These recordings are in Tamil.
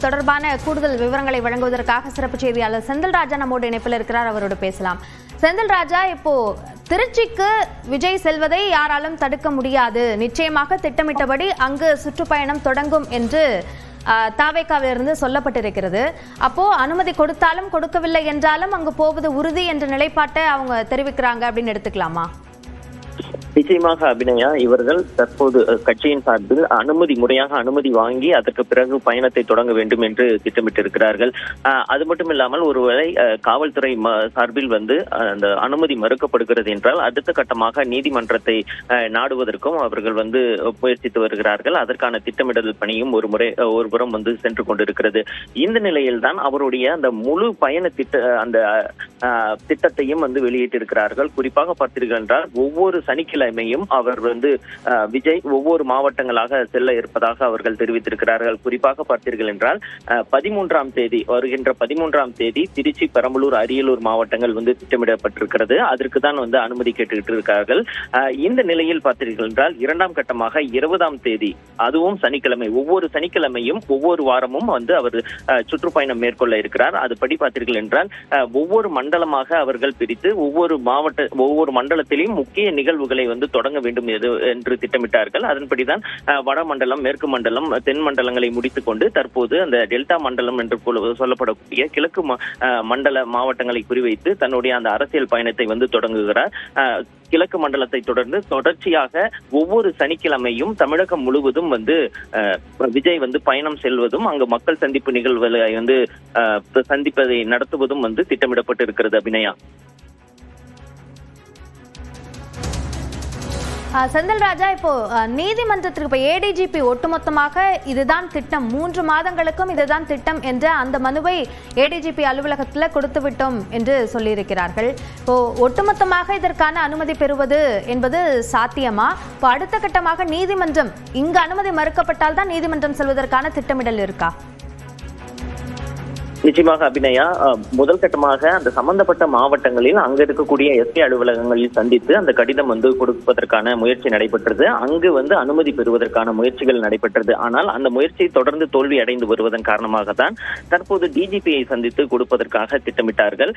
தொடர்பான கூடுதல் விவரங்களை வழங்குவதற்காக சிறப்பு செய்தியாளர் செந்தில் ராஜா நம்மோடு இணைப்பில் இருக்கிறார். அவரோடு பேசலாம். செந்தில் ராஜா, இப்போ திருச்சிக்கு விஜய் செல்வதை யாராலும் தடுக்க முடியாது, நிச்சயமாக திட்டமிட்டபடி அங்கு சுற்றுப்பயணம் தொடங்கும் என்று தாவேகாவிலிருந்து சொல்லப்பட்டிருக்கிறது. அப்போ அனுமதி கொடுத்தாலும் கொடுக்கவில்லை என்றாலும் அங்கு போவது உறுதி என்ற நிலைப்பாட்டை அவங்க தெரிவிக்கிறாங்க அப்படின்னு எடுத்துக்கலாமா? நிச்சயமாக அபிநயா, இவர்கள் தற்போது கட்சியின் சார்பில் முறையாக அனுமதி வாங்கி அதற்கு பிறகு பயணத்தை தொடங்க வேண்டும் என்று திட்டமிட்டிருக்கிறார்கள். அது மட்டும் இல்லாமல் ஒருவேளை காவல்துறை சார்பில் அந்த அனுமதி மறுக்கப்படுகிறது என்றால் அடுத்த கட்டமாக நீதிமன்றத்தை நாடுவதற்கும் அவர்கள் முயற்சித்து வருகிறார்கள். அதற்கான திட்டமிடல் பணியும் ஒரு புறம் சென்று கொண்டிருக்கிறது. இந்த நிலையில் தான் அவருடைய அந்த முழு பயண திட்டத்தையும் வெளியிட்டிருக்கிறார்கள். குறிப்பாக பார்த்தீர்கள் என்றால் ஒவ்வொரு சனிக்கிழமையும் அவர் விஜய் ஒவ்வொரு மாவட்டங்களாக செல்ல இருப்பதாக அவர்கள் தெரிவித்திருக்கிறார்கள். குறிப்பாக பார்த்தீர்கள் என்றால் 13ஆம் தேதி வருகின்ற 13ஆம் தேதி திருச்சி, பெரம்பலூர், அரியலூர் மாவட்டங்கள் திட்டமிடப்பட்டிருக்கிறது. அதற்கு தான் அனுமதி கேட்டுக்கிட்டு இருக்கிறார்கள். இந்த நிலையில் பார்த்தீர்கள் என்றால் 2ஆம் கட்டமாக 20ஆம் தேதி, அதுவும் சனிக்கிழமை, ஒவ்வொரு சனிக்கிழமையும் ஒவ்வொரு வாரமும் அவர் சுற்றுப்பயணம் மேற்கொள்ள இருக்கிறார். அதுபடி பார்த்தீர்கள் என்றால் ஒவ்வொரு மண்டலமாக அவர்கள் பிரித்து ஒவ்வொரு மண்டலத்திலையும் முக்கிய நிகழ்வுகளை தொடங்க வேண்டும் என்று திட்டமிட்டார்கள். அதன்படிதான் வடமண்டலம், மேற்கு மண்டலம், தென் மண்டலங்களை முடித்துக் கொண்டு தற்போது அந்த டெல்டா மண்டலம் என்று சொல்லப்படக்கூடிய கிழக்கு மண்டல மாவட்டங்களை குறிவைத்து தன்னுடைய அந்த அரசியல் பயணத்தை தொடங்குகிறார். கிழக்கு மண்டலத்தை தொடர்ந்து தொடர்ச்சியாக ஒவ்வொரு சனிக்கிழமையும் தமிழகம் முழுவதும் விஜய் பயணம் செல்வதும் அங்கு மக்கள் சந்திப்பு நிகழ்வுகளை சந்திப்பதை நடத்துவதும் திட்டமிடப்பட்டு இருக்கிறது. அபிநயா, செந்தில் ராஜா, இப்போ நீதிமன்றத்திற்கு இப்போ ஏடிஜிபி ஒட்டுமொத்தமாக இதுதான் திட்டம், 3 மாதங்களுக்கும் இதுதான் திட்டம் என்ற அந்த மனுவை ஏடிஜிபி அலுவலகத்தில் கொடுத்து விட்டோம் என்று சொல்லியிருக்கிறார்கள். இப்போ ஒட்டுமொத்தமாக இதற்கான அனுமதி பெறுவது என்பது சாத்தியமா? இப்போ அடுத்த கட்டமாக நீதிமன்றம் இங்கு அனுமதி மறுக்கப்பட்டால் தான் நீதிமன்றம் செல்வதற்கான திட்டமிடல் இருக்கா? நிச்சயமாக அபிநயா, முதல் கட்டமாக அந்த சம்பந்தப்பட்ட மாவட்டங்களில் அங்க இருக்கக்கூடிய எஸ்பி அலுவலகங்களில் சந்தித்து அந்த கடிதம் கொடுப்பதற்கான முயற்சி நடைபெற்றது. அங்கு அனுமதி பெறுவதற்கான முயற்சிகள் நடைபெற்றது. ஆனால் அந்த முயற்சி தொடர்ந்து தோல்வி அடைந்து வருவதன் காரணமாக தான் தற்போது டிஜிபியை சந்தித்து கொடுப்பதற்காக திட்டமிட்டார்கள்.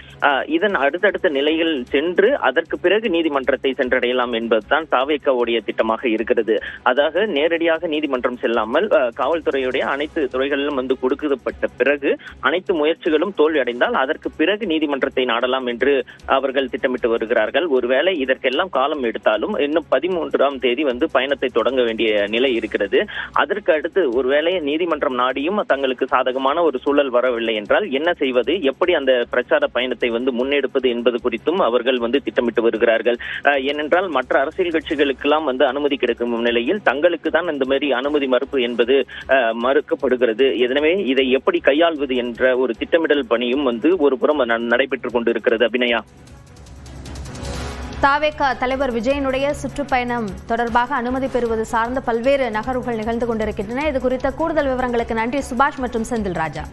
இதன் அடுத்தடுத்த நிலையில் சென்று அதற்கு பிறகு நீதிமன்றத்தை சென்றடையலாம் என்பதுதான் தாவேகாவுடைய திட்டமாக இருக்கிறது. அதாவது நேரடியாக நீதிமன்றம் செல்லாமல் காவல்துறையுடைய அனைத்து துறைகளிலும் கொடுக்கப்பட்ட பிறகு அனைத்து முயற்சிகளும் தோல்வி அடைந்தால் அதற்கு பிறகு நீதிமன்றத்தை நாடலாம் என்று அவர்கள் திட்டமிட்டு வருகிறார்கள். ஒருவேளை இதற்கெல்லாம் காலம் எடுத்தாலும் இன்னும் 13ஆம் தேதி பயணத்தை தொடங்க வேண்டிய நிலை இருக்கிறது. அதற்கு அடுத்து ஒருவேளை நீதிமன்றம் நாடியும் தங்களுக்கு சாதகமான ஒரு சூழல் வரவில்லை என்றால் என்ன செய்வது, எப்படி அந்த பிரச்சார பயணத்தை முன்னெடுப்பது என்பது குறித்தும் அவர்கள் திட்டமிட்டு வருகிறார்கள். ஏனென்றால் மற்ற அரசியல் கட்சிகளுக்கெல்லாம் அனுமதி கிடைக்கும் நிலையில் தங்களுக்கு தான் இந்த மாதிரி அனுமதி மறுப்பு என்பது மறுக்கப்படுகிறது. எனவே இதை எப்படி கையாள்வது என்ற ஒரு திட்டமிடல் பணியும் ஒரு புறம் நடைபெற்றுக் கொண்டிருக்கிறது. அபிநயா, தாவேகா தலைவர் விஜயனுடைய சுற்றுப்பயணம் தொடர்பாக அனுமதி பெறுவது சார்ந்த பல்வேறு நகர்வுகள் நிகழ்ந்து கொண்டிருக்கின்றன. இது குறித்த கூடுதல் விவரங்களுக்கு நன்றி சுபாஷ் மற்றும் செந்தில் ராஜா.